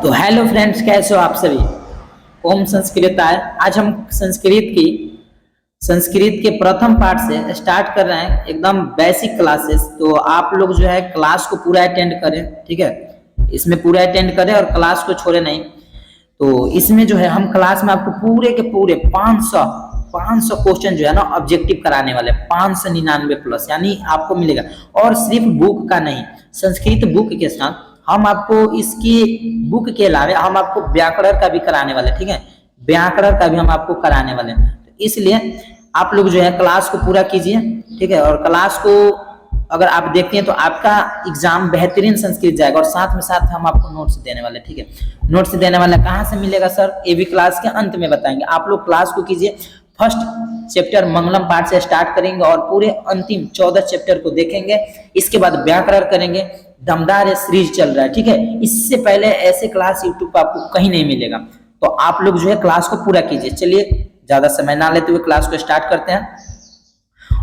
तो hello friends, कैसे हो आप सभी। ओम संस्कृताय। आज हम संस्कृत के प्रथम पार्ट से स्टार्ट कर रहे हैं, एकदम बेसिक क्लासेस। तो आप लोग जो है क्लास को पूरा अटेंड करें, ठीक है। इसमें पूरा अटेंड करें और क्लास को छोड़े नहीं। तो इसमें जो है हम क्लास में आपको पूरे के पूरे 500 क्वेश्चन जो है ना ऑब्जेक्टिव कराने वाले, 599 प्लस, यानी आपको मिलेगा। और सिर्फ बुक का नहीं, संस्कृत बुक के साथ हम आपको इसकी बुक के अलावा हम आपको व्याकरण का भी कराने वाले, ठीक है। व्याकरण का भी हम आपको कराने वाले हैं। तो इसलिए आप लोग जो है क्लास को पूरा कीजिए, ठीक है। और क्लास को अगर आप देखते हैं तो आपका एग्जाम बेहतरीन संस्कृत जाएगा। और साथ में साथ हम आपको नोट्स देने वाले, ठीक है। नोट्स देने वाला कहाँ से मिलेगा सर, ये भी क्लास के अंत में बताएंगे। आप लोग क्लास को कीजिए। फर्स्ट चैप्टर मंगलम पाठ से स्टार्ट करेंगे और पूरे अंतिम 14 चैप्टर को देखेंगे। इसके बाद व्याकरण करेंगे। दमदार सीरीज चल रहा है, ठीक है। इससे पहले ऐसे क्लास यूट्यूब पर आपको कहीं नहीं मिलेगा। तो आप लोग जो है क्लास को पूरा कीजिए। चलिए ज्यादा समय ना लेते हुए क्लास को स्टार्ट करते हैं।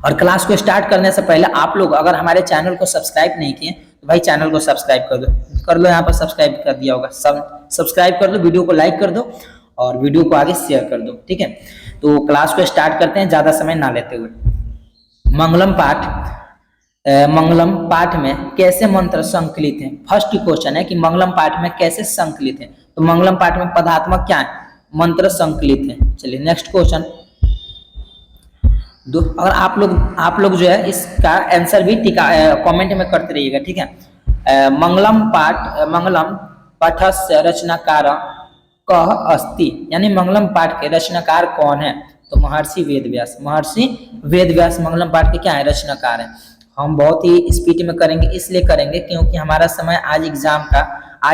और क्लास को स्टार्ट करने से पहले आप लोग अगर हमारे चैनल को सब्सक्राइब नहीं किए तो भाई चैनल को सब्सक्राइब कर लो। यहाँ पर सब्सक्राइब कर दिया होगा, सब्सक्राइब कर लो, वीडियो को लाइक कर दो और वीडियो को आगे शेयर कर दो, ठीक है। तो क्लास को स्टार्ट करते हैं ज्यादा समय ना लेते हुए। मंगलम पाठ में कैसे मंत्र संकलित हैं। फर्स्ट क्वेश्चन है कि मंगलम पाठ में कैसे संकलित हैं। तो मंगलम पाठ में पदात्मक क्या है, मंत्र संकलित हैं। चलिए नेक्स्ट क्वेश्चन। अगर आप लोग जो है इसका आंसर भी कमेंट में करते रहिएगा, ठीक है। मंगलम पाठस्य रचनाकार कह अस्ति, यानी मंगलम पाठ के रचनाकार कौन है। तो महर्षि वेदव्यास। महर्षि वेदव्यास मंगलम पाठ के क्या है, रचनाकार है। हम बहुत ही स्पीड में करेंगे, इसलिए करेंगे क्योंकि हमारा समय आज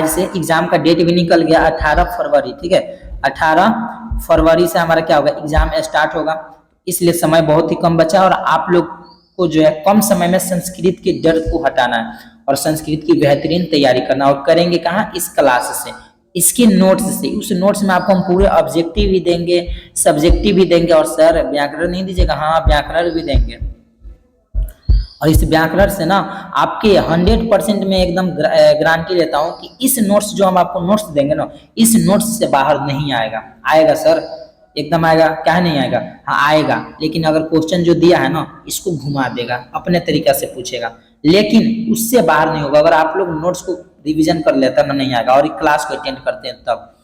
से एग्जाम का डेट भी निकल गया, 18 फरवरी, ठीक है। 18 फरवरी से हमारा क्या होगा, एग्जाम स्टार्ट होगा। इसलिए समय बहुत ही कम बचा और आप लोग को जो है कम समय में संस्कृत के डर को हटाना है और संस्कृत की बेहतरीन तैयारी करना। और करेंगे कहाँ, इस क्लास से, इसके नोट्स से। उस नोट्स में आपको हम पूरे ऑब्जेक्टिव भी देंगे, सब्जेक्टिव भी देंगे। और सर व्याकरण नहीं दीजिएगा, हाँ व्याकरण भी देंगे। और इस व्याकरण से ना आपके 100% में एकदम गारंटी लेता हूँ कि इस नोट्स जो हम आपको नोट्स देंगे ना, इस नोट्स से बाहर नहीं आएगा। आएगा सर, एकदम आएगा, क्या नहीं आएगा, हाँ आएगा। लेकिन अगर क्वेश्चन जो दिया है ना इसको घुमा देगा, अपने तरीका से पूछेगा, लेकिन उससे बाहर नहीं होगा। अगर आप लोग नोट्स को रिवीजन कर लेता ना, नहीं आएगा। और एक क्लास को अटेंड करते हैं तब।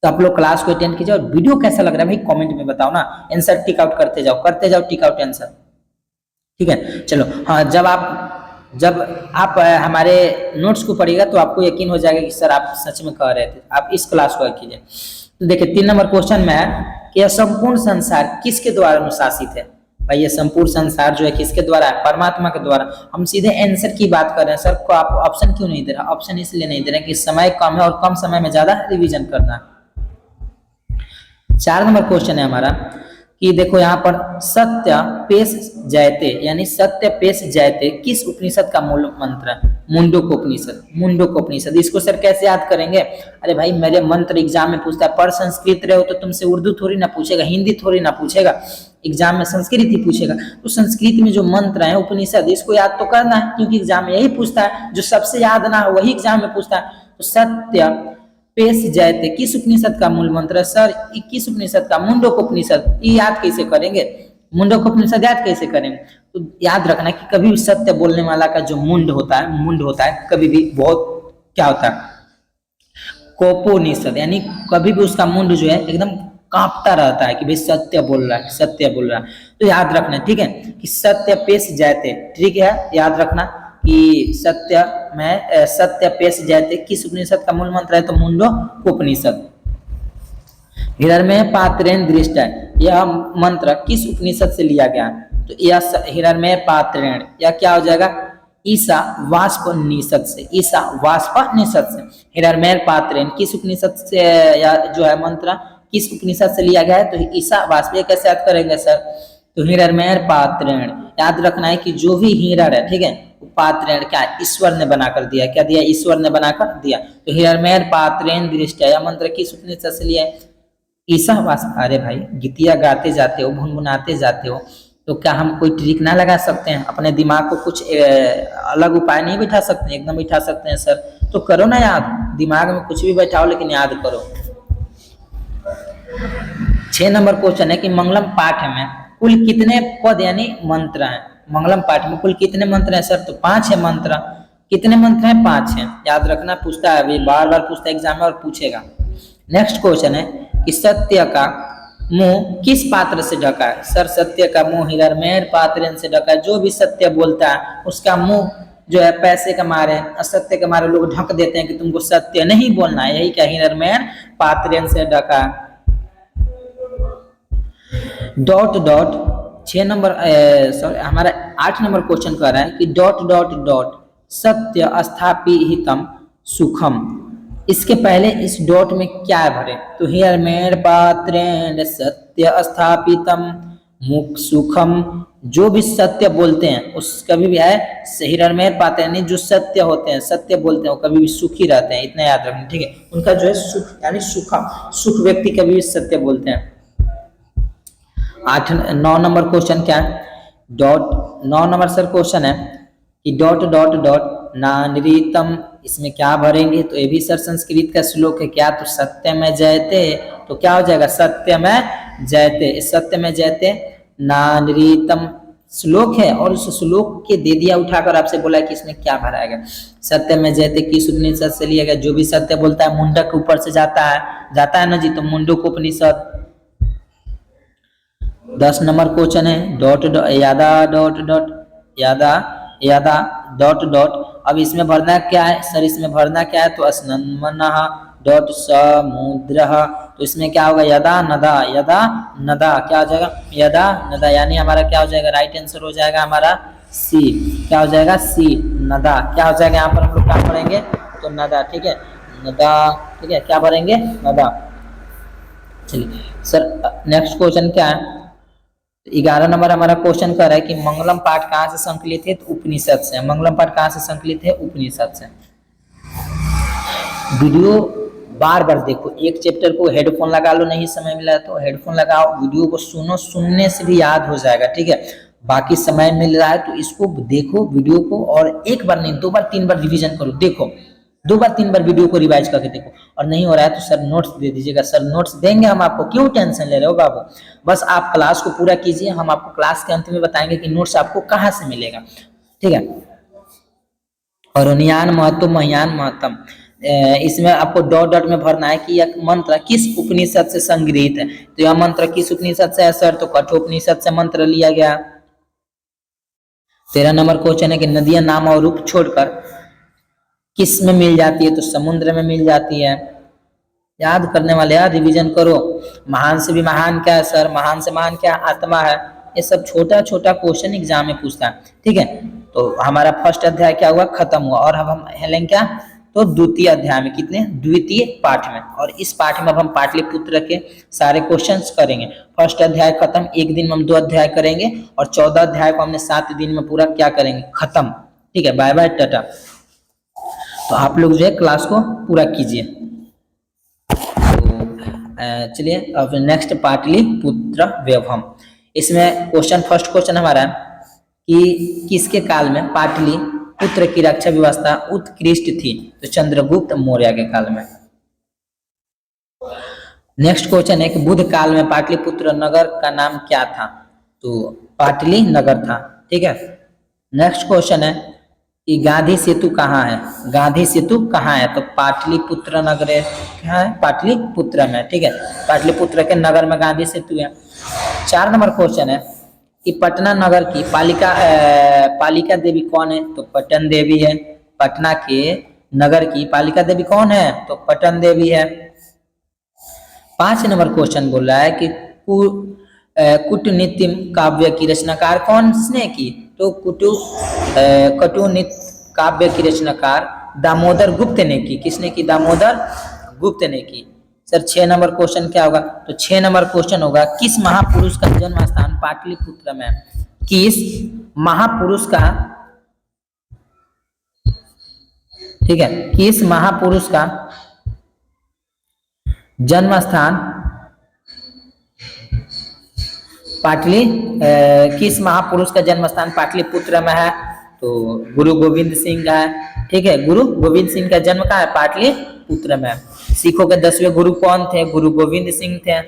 तो आप लोग क्लास को अटेंड कीजिए। और वीडियो कैसा लग रहा है भाई कमेंट में बताओ ना। आंसर टिक आउट करते जाओ टिक आउट आंसर, ठीक है। चलो हाँ, जब आप हमारे नोट्स को पढ़िएगा तो आपको यकीन हो जाएगा कि सर आप सच में कह रहे थे। आप इस क्लास को कीजिए। तो देखिए 3 नंबर क्वेश्चन में है कि यह संपूर्ण संसार किसके द्वारा अनुशासित है। भाई ये संपूर्ण संसार जो है किसके द्वारा है, परमात्मा के द्वारा। हम सीधे आंसर की बात कर रहे हैं। सर को आप ऑप्शन क्यों नहीं दे रहा, ऑप्शन इसलिए नहीं दे रहे कि समय कम है और कम समय में ज्यादा रिवीजन करना है। 4 नंबर क्वेश्चन है हमारा कि देखो यहाँ पर सत्य पेश जयते, यानी सत्य पेश जयते किस उपनिषद का मूल मंत्र है। मुंडकोपनिषद। इसको सर कैसे याद करेंगे। अरे भाई मेरे मंत्र एग्जाम में पूछता है। पर संस्कृत रहे हो तो तुमसे उर्दू थोड़ी ना पूछेगा, हिंदी थोड़ी ना पूछेगा, एग्जाम में संस्कृत ही पूछेगा। तो संस्कृत में जो मंत्र है उपनिषद, इसको याद तो करना है क्योंकि एग्जाम में यही पूछता है। जो सबसे याद ना हो वही एग्जाम में पूछता है। तो सत्य पेश जयते किस उपनिषद का मूल मंत्र है। सर 21 उपनिषद का, मुंडकोपनिषद। ये याद कैसे करेंगे, मुंडकोपनिषद याद कैसे करेंगे। तो याद रखना कि कभी भी सत्य बोलने वाला का जो मुंड होता है कभी भी बहुत क्या होता है, कोपोनिषद, यानी कभी भी उसका मुंड जो है एकदम कांपता रहता है कि भाई सत्य बोल रहा है। तो याद रखना, ठीक है, कि सत्य पेश जयते, ठीक है। याद रखना कि सत्य पेश जयते किस उपनिषद का मूल मंत्र है। तो मुंडकोपनिषद। हिरण्मय पात्रेण दृष्ट है, यह मंत्र किस उपनिषद से लिया गया। तो यह हिरण्मय पात्रेण, यह क्या हो जाएगा, ईशावास्योपनिषद से। ईशावास्योपनिषद से हिरण्मय पात्रेण किस उपनिषद से, या जो है मंत्र किस उपनिषद से लिया गया है। तो ईशावास्य कैसे याद करेंगे सर। तो हिरण्मय पात्रेण, याद रखना है कि जो भी हिरण है, ठीक है, पात्रेण क्या है, ईश्वर ने बनाकर दिया। क्या दिया, ईश्वर ने बनाकर दिया। तो हिरण्मय पात्रेण दृष्ट है, यह मंत्र किस उपनिषद से लिया है, ईशावास। अरे भाई गीतिया गाते जाते हो, भुनभुनाते जाते हो, तो क्या हम कोई ट्रिक ना लगा सकते हैं, अपने दिमाग को कुछ अलग उपाय नहीं बिठा सकते, एकदम बिठा सकते हैं सर। तो करो ना याद, दिमाग में कुछ भी बैठाओ लेकिन याद करो। 6 नंबर क्वेश्चन है कि मंगलम पाठ में कुल कितने पद यानी मंत्र हैं। मंगलम पाठ में कुल कितने मंत्र हैं सर? तो 5 है मंत्र। कितने मंत्र हैं? 5 हैं। याद रखना, पूछता है, अभी बार बार पूछता है एग्जाम में और पूछेगा। नेक्स्ट क्वेश्चन है कि सत्य का मुंह किस पात्र से ढका है? सर सत्य का मुंह हिरण्मय पात्र से ढका है। जो भी सत्य बोलता है उसका मुंह जो है पैसे के मारे, असत्य के मारे लोग ढक देते हैं कि तुमको सत्य नहीं बोलना है। यही क्या हिरण्मय पात्र से ढका है। डॉट डॉट 6 नंबर सॉरी हमारा 8 नंबर क्वेश्चन कह रहा है कि डॉट डॉट डॉट सत्य स्थापितम सुखम। इसके पहले इस डॉट में क्या भरे? तो हिरण्मय पात्रेण सत्य स्थापितम मुख सुखम। जो भी सत्य बोलते हैं उस कभी भी है हिरण्मय पात्र यानी जो सत्य होते हैं, सत्य बोलते हैं, वो कभी भी सुखी रहते हैं, इतना याद रखना, ठीक है। उनका जो है सुख यानी सुखम, सुख व्यक्ति कभी भी सत्य बोलते हैं। 9 नंबर क्वेश्चन क्या है? डॉट 9 नंबर सर क्वेश्चन है कि डॉट डॉट डॉट नानरीतम। इसमें क्या भरेंगे? तो ये भी सर संस्कृत का श्लोक है क्या? तो सत्य में जयते, तो क्या हो जाएगा? सत्य में जयते। सत्य में जयते नानरीतम श्लोक है और उस श्लोक के दे दिया उठाकर आपसे बोला कि इसमें क्या भराएगा। सत्य में जयते किस उपनिषद से लिया गया? जो भी सत्य बोलता है मुंडक के ऊपर से जाता है ना जी, तो मुंडक उपनिषद। 10 नंबर क्वेश्चन है डॉट यादा डॉट डॉट यादा डॉट डॉट। अब इसमें भरना क्या है सर? इसमें भरना क्या है? तो स्नन्मनः डॉट समुद्र। तो इसमें क्या होगा? यदा नदा क्या हो जाएगा? यदा नदा, यानी हमारा क्या हो जाएगा? राइट आंसर हो जाएगा हमारा सी। क्या हो जाएगा? सी नदा। क्या हो जाएगा? यहाँ पर हम लोग क्या भरेंगे? तो नदा, ठीक है, नदा, ठीक है, क्या भरेंगे? नदा। चलिए सर नेक्स्ट क्वेश्चन क्या है? 11 नंबर हमारा क्वेश्चन कर रहा है कि मंगलम पाठ कहाँ से संकलित है? तो उपनिषद से। मंगलम पाठ कहाँ से संकलित है? उपनिषद से। वीडियो बार बार देखो, एक चैप्टर को हेडफोन लगा लो, नहीं समय मिला तो हेडफोन लगाओ, वीडियो को सुनो, सुनने से भी याद हो जाएगा, ठीक है। बाकी समय मिल रहा है तो इसको देखो वीडियो को, और एक बार नहीं 2 बार 3 बार रिवीजन करो। देखो 2 बार 3 बार वीडियो को रिवाइज करके देखो, और नहीं हो रहा है तो सर नोट्स दे दीजिएगा। सर नोट्स देंगे हम आपको, क्यों टेंशन ले रहे हो बाबू? बस आप क्लास को पूरा कीजिए, हम आपको क्लास के अंत में बताएंगे कि नोट्स आपको कहाँ से मिलेगा, ठीक है। और उन्यान महत्व महियान महत्तम, इसमें आपको डॉट डॉट में भरना है कि यह मंत्र किस उपनिषद से संग्रहित है। तो यह मंत्र किस उपनिषद से है सर? तो कठोपनिषद से मंत्र लिया गया। 13 नंबर क्वेश्चन है कि नदियां नाम और रूप छोड़कर किस में मिल जाती है? तो समुद्र में मिल जाती है। याद करने वाले यार रिवीजन करो। महान से भी महान क्या है सर? महान से महान क्या? आत्मा है। ये सब छोटा छोटा क्वेश्चन एग्जाम में पूछता है, ठीक है। तो हमारा फर्स्ट अध्याय क्या हुआ? खत्म हुआ, और अब हम हेलेंगे क्या? तो द्वितीय अध्याय में, कितने? द्वितीय पाठ में। और इस पाठ में अब हम पाटलिपुत्र के सारे क्वेश्चंस करेंगे। फर्स्ट अध्याय खत्म, एक दिन में हम 2 अध्याय करेंगे, और 14 अध्याय को हमने 7 दिन में पूरा क्या करेंगे? खत्म, ठीक है। Bye bye tata. तो आप लोग जो है क्लास को पूरा कीजिए। तो चलिए अब नेक्स्ट पाटलिपुत्र वैभव। इसमें क्वेश्चन फर्स्ट क्वेश्चन हमारा है कि किसके काल में पाटलिपुत्र की रक्षा व्यवस्था उत्कृष्ट थी? तो चंद्रगुप्त मौर्य के काल में। नेक्स्ट क्वेश्चन है कि बुद्ध काल में पाटलिपुत्र नगर का नाम क्या था? तो पाटली नगर था, ठीक है। नेक्स्ट क्वेश्चन है कि गांधी सेतु कहाँ है? गांधी सेतु कहाँ है? तो पाटलिपुत्र नगर है, पाटलिपुत्र में, ठीक है। पाटलिपुत्र के नगर में गांधी सेतु है। 4 नंबर क्वेश्चन है कि पटना नगर की पालिका देवी कौन है? तो पटन देवी है। पटना के नगर की पालिका देवी कौन है? तो पटन देवी है। 5 नंबर क्वेश्चन बोल रहा है कि कूटनीतिम काव्य की रचनाकार कौन ने की? तो कटुनित काव्य की रचनाकार दामोदर गुप्त ने की। किसने की? दामोदर गुप्त ने की। सर 6 नंबर क्वेश्चन क्या होगा? तो 6 नंबर क्वेश्चन होगा किस महापुरुष का जन्म स्थान पाटलिपुत्र में? किस महापुरुष का, ठीक है, किस महापुरुष का जन्म स्थान किस महापुरुष का जन्म स्थान पाटलिपुत्र में है? तो गुरु गोविंद सिंह का है, ठीक है। गुरु गोविंद सिंह का जन्म कहाँ है? पुत्र में। सिखों के 10वें गुरु कौन थे? गुरु गोविंद सिंह थे।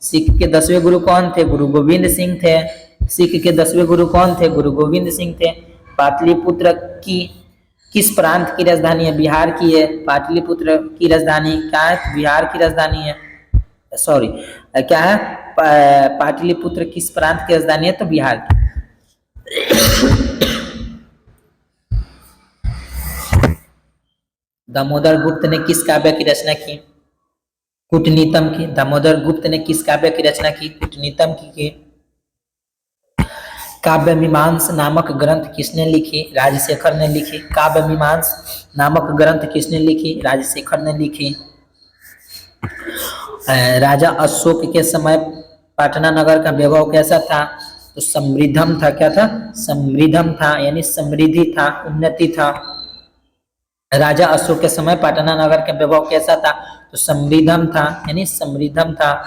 सिख के 10वें गुरु कौन थे? गुरु गोविंद सिंह थे। सिख के 10वें गुरु कौन थे? गुरु गोविंद सिंह थे। पाटलिपुत्र की किस प्रांत की राजधानी है? बिहार की है। पाटलिपुत्र की राजधानी क्या है? बिहार की राजधानी है। सॉरी, क्या है? पाटलिपुत्र किस प्रांत की राजधानी है? तो बिहार की। दामोदर गुप्त ने किस काव्य की रचना की? कूटनीतम की। दामोदर गुप्त ने किस काव्य की रचना की? कूटनीतम की। काव्य मीमांस नामक ग्रंथ किसने लिखी? राजशेखर ने लिखी। काव्य मीमांस नामक ग्रंथ किसने लिखी? राजशेखर ने लिखी। राजा अशोक के समय पटना नगर का वैभव कैसा था? तो समृद्धम था। क्या था? समृद्धम था, यानी समृद्धि था, उन्नति था। राजा अशोक के समय पटना नगर का वैभव कैसा था? तो समृद्धम था, यानी समृद्धम था।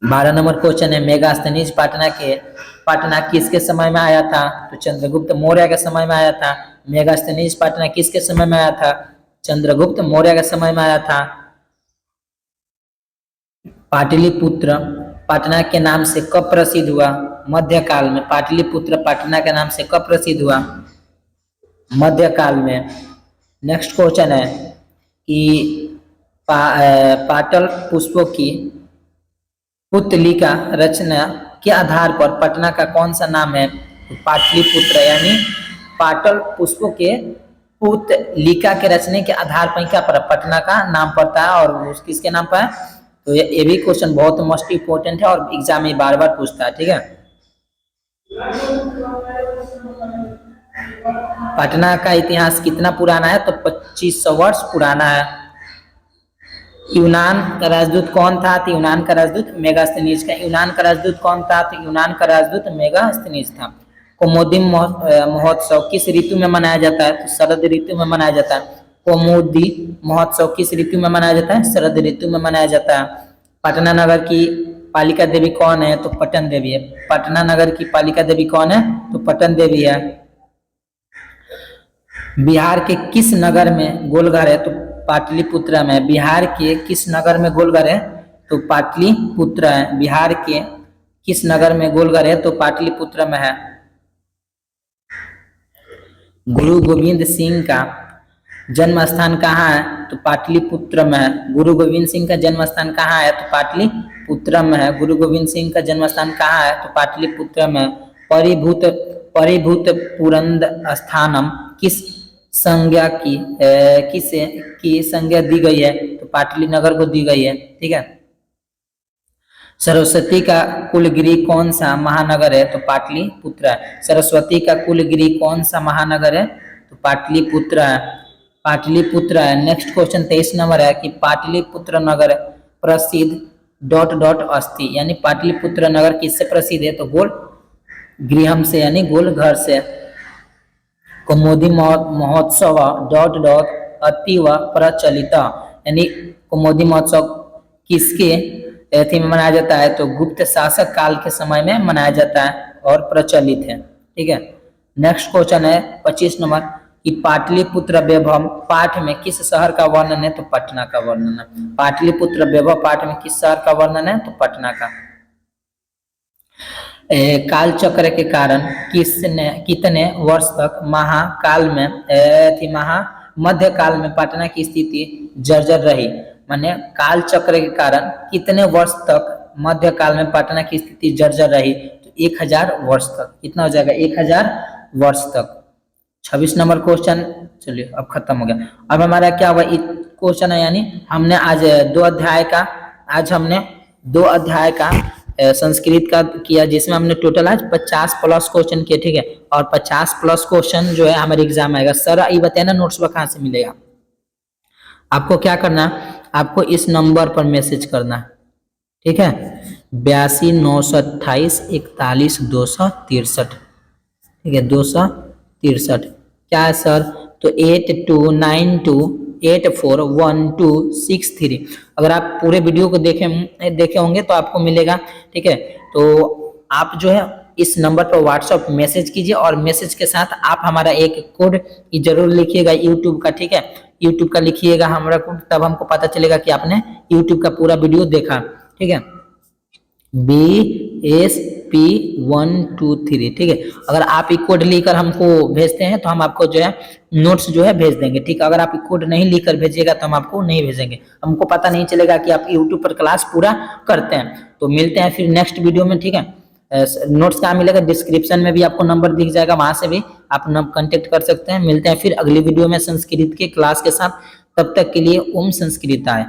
12 नंबर क्वेश्चन है, मेगास्थनीज पटना किसके समय में आया था? तो चंद्रगुप्त मौर्य के समय में आया था। मेगास्थनीज पटना किसके समय में आया था? चंद्रगुप्त मौर्य के समय में आया था। पाटलिपुत्र पटना के नाम से कब प्रसिद्ध हुआ? मध्यकाल में। पाटलिपुत्र पटना के नाम से कब प्रसिद्ध हुआ? मध्यकाल में। नेक्स्ट क्वेश्चन है कि पाटल पुष्पों की पुतलिका रचना के आधार पर पटना का कौन सा नाम है? तो पाटलिपुत्र, यानी पाटल पुष्पों के पुतलिका के रचने के आधार पर क्या पर पटना का नाम पड़ता है, और किसके नाम पर है? तो ये भी क्वेश्चन बहुत मोस्ट इंपोर्टेंट है और एग्जाम में बार बार पूछता है। ठीक है, पटना का इतिहास कितना पुराना है? तो 2500 वर्ष पुराना है। यूनान का राजदूत कौन था? तो यूनान का राजदूत मेगास्थनीज का। यूनान का राजदूत कौन था? तो यूनान का राजदूत मेगास्थनीज था। कौमुदी महोत्सव किस ऋतु में मनाया जाता है? तो शरद ऋतु में मनाया जाता है। कौमुदी महोत्सव किस ऋतु में मनाया जाता है? शरद ऋतु में मनाया जाता है। पटना नगर की पालिका देवी कौन है? तो पटन देवी है। पटना नगर की पालिका देवी कौन है? तो पटन देवी है। बिहार के किस नगर में गोलघर है? तो पाटलिपुत्र में। बिहार के किस नगर में गोलघर है? तो पाटलिपुत्र है। बिहार के किस नगर में गोलघर है? तो पाटलिपुत्र में है। गुरु गोविंद सिंह का जन्म स्थान कहाँ है? तो पाटलिपुत्र में है। गुरु गोविंद सिंह का जन्म स्थान कहाँ है? तो पाटलिपुत्र में है। गुरु गोविंद सिंह का जन्म स्थान कहाँ है? तो पाटलिपुत्र में। परिभूत पुरंद स्थानम किस संज्ञा की संज्ञा दी गई है? तो पाटली नगर को दी गई है। ठीक है, सरस्वती का कुलगिरी कौन सा महानगर है? तो पाटलिपुत्र है। सरस्वती का कुलगिरी कौन सा महानगर है? तो पाटलिपुत्र है। पाटलिपुत्र है। नेक्स्ट क्वेश्चन 23 नंबर है कि पाटलिपुत्र नगर प्रसिद्ध ... अस्ति, यानी पाटलिपुत्र नगर किससे प्रसिद्ध है? तो गोल गृहम से, यानी गोल घर से। कौमुदी महोत्सव ... अतीव प्रचलित, यानी कौमुदी महोत्सव किसके अथी में मनाया जाता है? तो गुप्त शासक काल के समय में मनाया जाता है और प्रचलित है। ठीक है, नेक्स्ट क्वेश्चन है 25 नंबर कि पाटलिपुत्र वैभव पाठ में किस शहर का वर्णन है? तो पटना का वर्णन है। पाटलिपुत्र वैभव पाठ में किस शहर का वर्णन है? तो पटना का। काल चक्र के कारण कितने वर्ष तक महाकाल में मध्यकाल में पटना की स्थिति जर्जर रही? माने काल चक्र के कारण कितने वर्ष तक मध्यकाल में पटना की स्थिति जर्जर रही? तो 1000 वर्ष तक। कितना हो जाएगा? 1000 वर्ष तक। 26 नंबर क्वेश्चन, चलिए अब खत्म हो गया। अब हमारा क्या हुआ क्वेश्चन है, यानी हमने आज 2 अध्याय का संस्कृत का किया, जिसमें हमने टोटल आज 50 प्लस क्वेश्चन किए। ठीक है, और 50 प्लस क्वेश्चन जो है हमारे एग्जाम आएगा। सर ये बताए ना नोट्स कहाँ से मिलेगा? आपको क्या करना, आपको इस नंबर पर मैसेज करना। ठीक है, 82 928 41 263। ठीक है, 263 क्या है सर? तो 8292841263। अगर आप पूरे वीडियो को देखे होंगे तो आपको मिलेगा। ठीक है, तो आप जो है इस नंबर पर व्हाट्सएप मैसेज कीजिए और मैसेज के साथ आप हमारा एक कोड जरूर लिखिएगा यूट्यूब का, ठीक है। यूट्यूब का लिखिएगा हमारा कोड, तब हमको पता चलेगा कि आपने यूट्यूब का पूरा वीडियो देखा, ठीक है। BSP123, ठीक है। अगर आप ये कोड लिखकर हमको भेजते हैं तो हम आपको जो है नोट्स जो है भेज देंगे, ठीक है। अगर आप ये कोड नहीं लिखकर भेजिएगा तो हम आपको नहीं भेजेंगे, हमको पता नहीं चलेगा कि आप यूट्यूब पर क्लास पूरा करते हैं। तो मिलते हैं फिर नेक्स्ट वीडियो में, ठीक है। नोट्स कहाँ मिलेगा, डिस्क्रिप्शन में भी आपको नंबर दिख जाएगा, वहां से भी आप कांटेक्ट कर सकते हैं। मिलते हैं फिर अगली वीडियो में संस्कृत के क्लास के साथ, तब तक के लिए ओम संस्कृताय।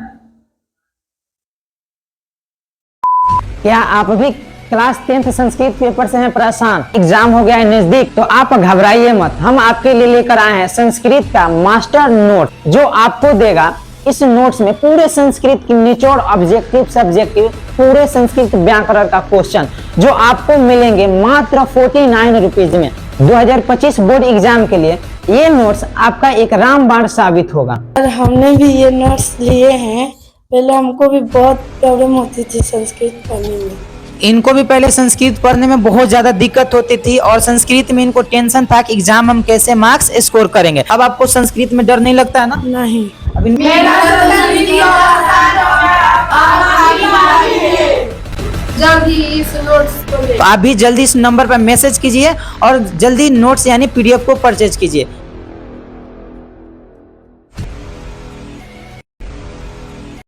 क्या आप भी क्लास 10th संस्कृत पेपर से हैं परेशान, एग्जाम हो गया है नजदीक, तो आप घबराइए मत। हम आपके लिए लेकर आए हैं संस्कृत का मास्टर नोट, जो आपको देगा। इस नोट्स में पूरे संस्कृत की निचोड़, ऑब्जेक्टिव, सब्जेक्टिव, पूरे संस्कृत व्याकरण का क्वेश्चन जो आपको मिलेंगे मात्र 49 रुपीज में। 2025 बोर्ड एग्जाम के लिए ये नोट्स आपका एक रामबाण साबित होगा। और हमने भी ये नोट्स लिए हैं। पहले हमको भी बहुत प्रॉब्लम होती थी संस्कृत पढ़ने में। इनको भी पहले संस्कृत पढ़ने में बहुत ज्यादा दिक्कत होती थी और संस्कृत में इनको टेंशन था कि एग्जाम हम कैसे मार्क्स स्कोर करेंगे। अब आपको संस्कृत में डर नहीं लगता है ना? नहीं। अभी जल्दी इस नोट्स को ले। तो आप भी जल्दी इस नंबर पर मैसेज कीजिए और जल्दी नोट्स यानी PDF को परचेज कीजिए।